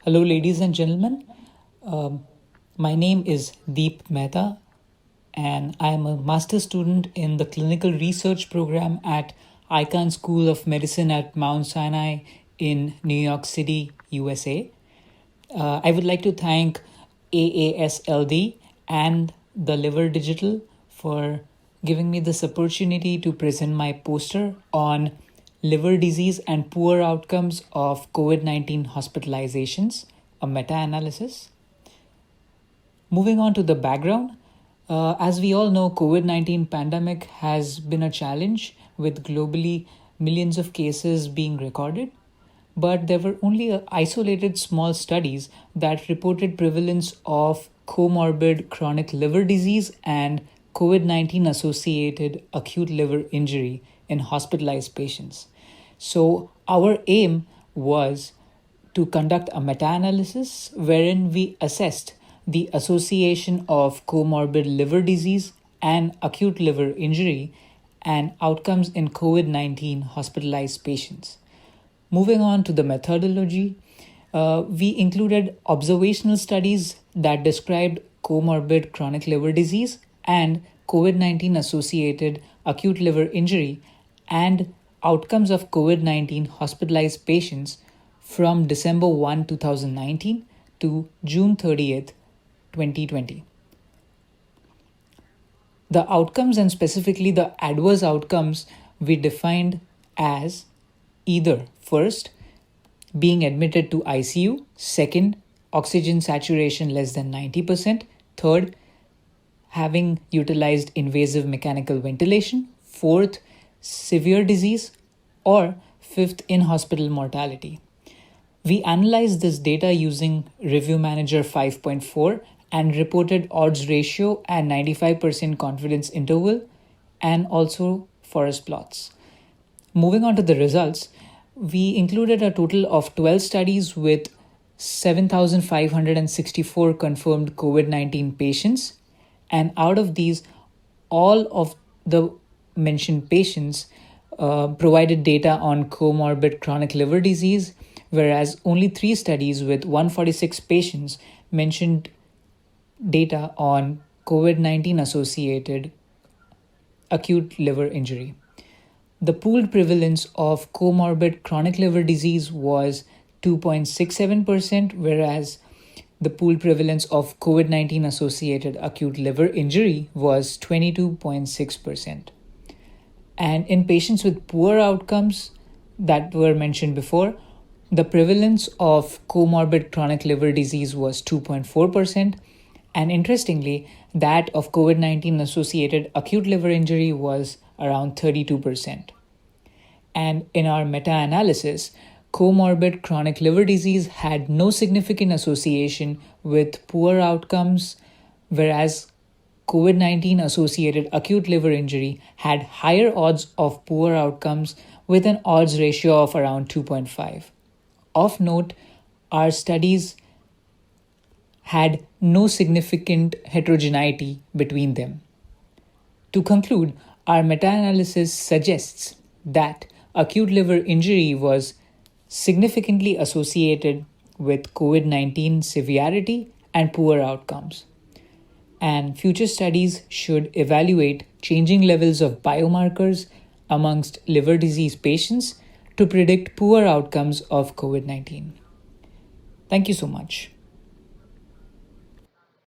Hello, ladies and gentlemen. Um, my name is Deep Mehta, and I am a master's student in the clinical research program at Icahn School of Medicine at Mount Sinai in New York City, USA. I would like to thank AASLD and the Liver Digital for giving me this opportunity to present my poster on liver disease and poor outcomes of COVID 19 hospitalizations, a meta analysis. Moving on to the background, as we all know, COVID-19 pandemic has been a challenge with globally millions of cases being recorded, but there were only isolated small studies that reported prevalence of comorbid chronic liver disease and COVID-19 associated acute liver injury in hospitalized patients. So our aim was to conduct a meta-analysis wherein we assessed the association of comorbid liver disease and acute liver injury and outcomes in COVID 19 hospitalized patients. Moving on to the methodology, we included observational studies that described comorbid chronic liver disease and COVID 19 associated acute liver injury and outcomes of COVID 19 hospitalized patients from December 1, 2019 to June 30th, 2020. The outcomes and specifically the adverse outcomes we defined as either first, being admitted to ICU, second, oxygen saturation less than 90%, third, having utilized invasive mechanical ventilation, fourth, severe disease, or fifth, in hospital mortality. We analyzed this data using Review Manager 5.4 and reported odds ratio and 95% confidence interval and also forest plots. Moving on to the results, we included a total of 12 studies with 7,564 confirmed COVID 19 patients, and out of these, all of the mentioned patients provided data on comorbid chronic liver disease, whereas only 3 studies with 146 patients mentioned data on COVID 19 associated acute liver injury. The pooled prevalence of comorbid chronic liver disease was 2.67%, whereas the pooled prevalence of COVID 19 associated acute liver injury was 22.6%. And in patients with poor outcomes that were mentioned before, the prevalence of comorbid chronic liver disease was 2.4%, and interestingly, that of COVID 19 associated acute liver injury was around 32%. And in our meta analysis, comorbid chronic liver disease had no significant association with poor outcomes, whereas COVID 19 associated acute liver injury had higher odds of poor outcomes with an odds ratio of around 2.5. Of note, our studies had no significant heterogeneity between them. To conclude, our meta-analysis suggests that acute liver injury was significantly associated with COVID 19 severity and poor outcomes. And future studies should evaluate changing levels of biomarkers amongst liver disease patients to predict poor outcomes of COVID 19. Thank you so much.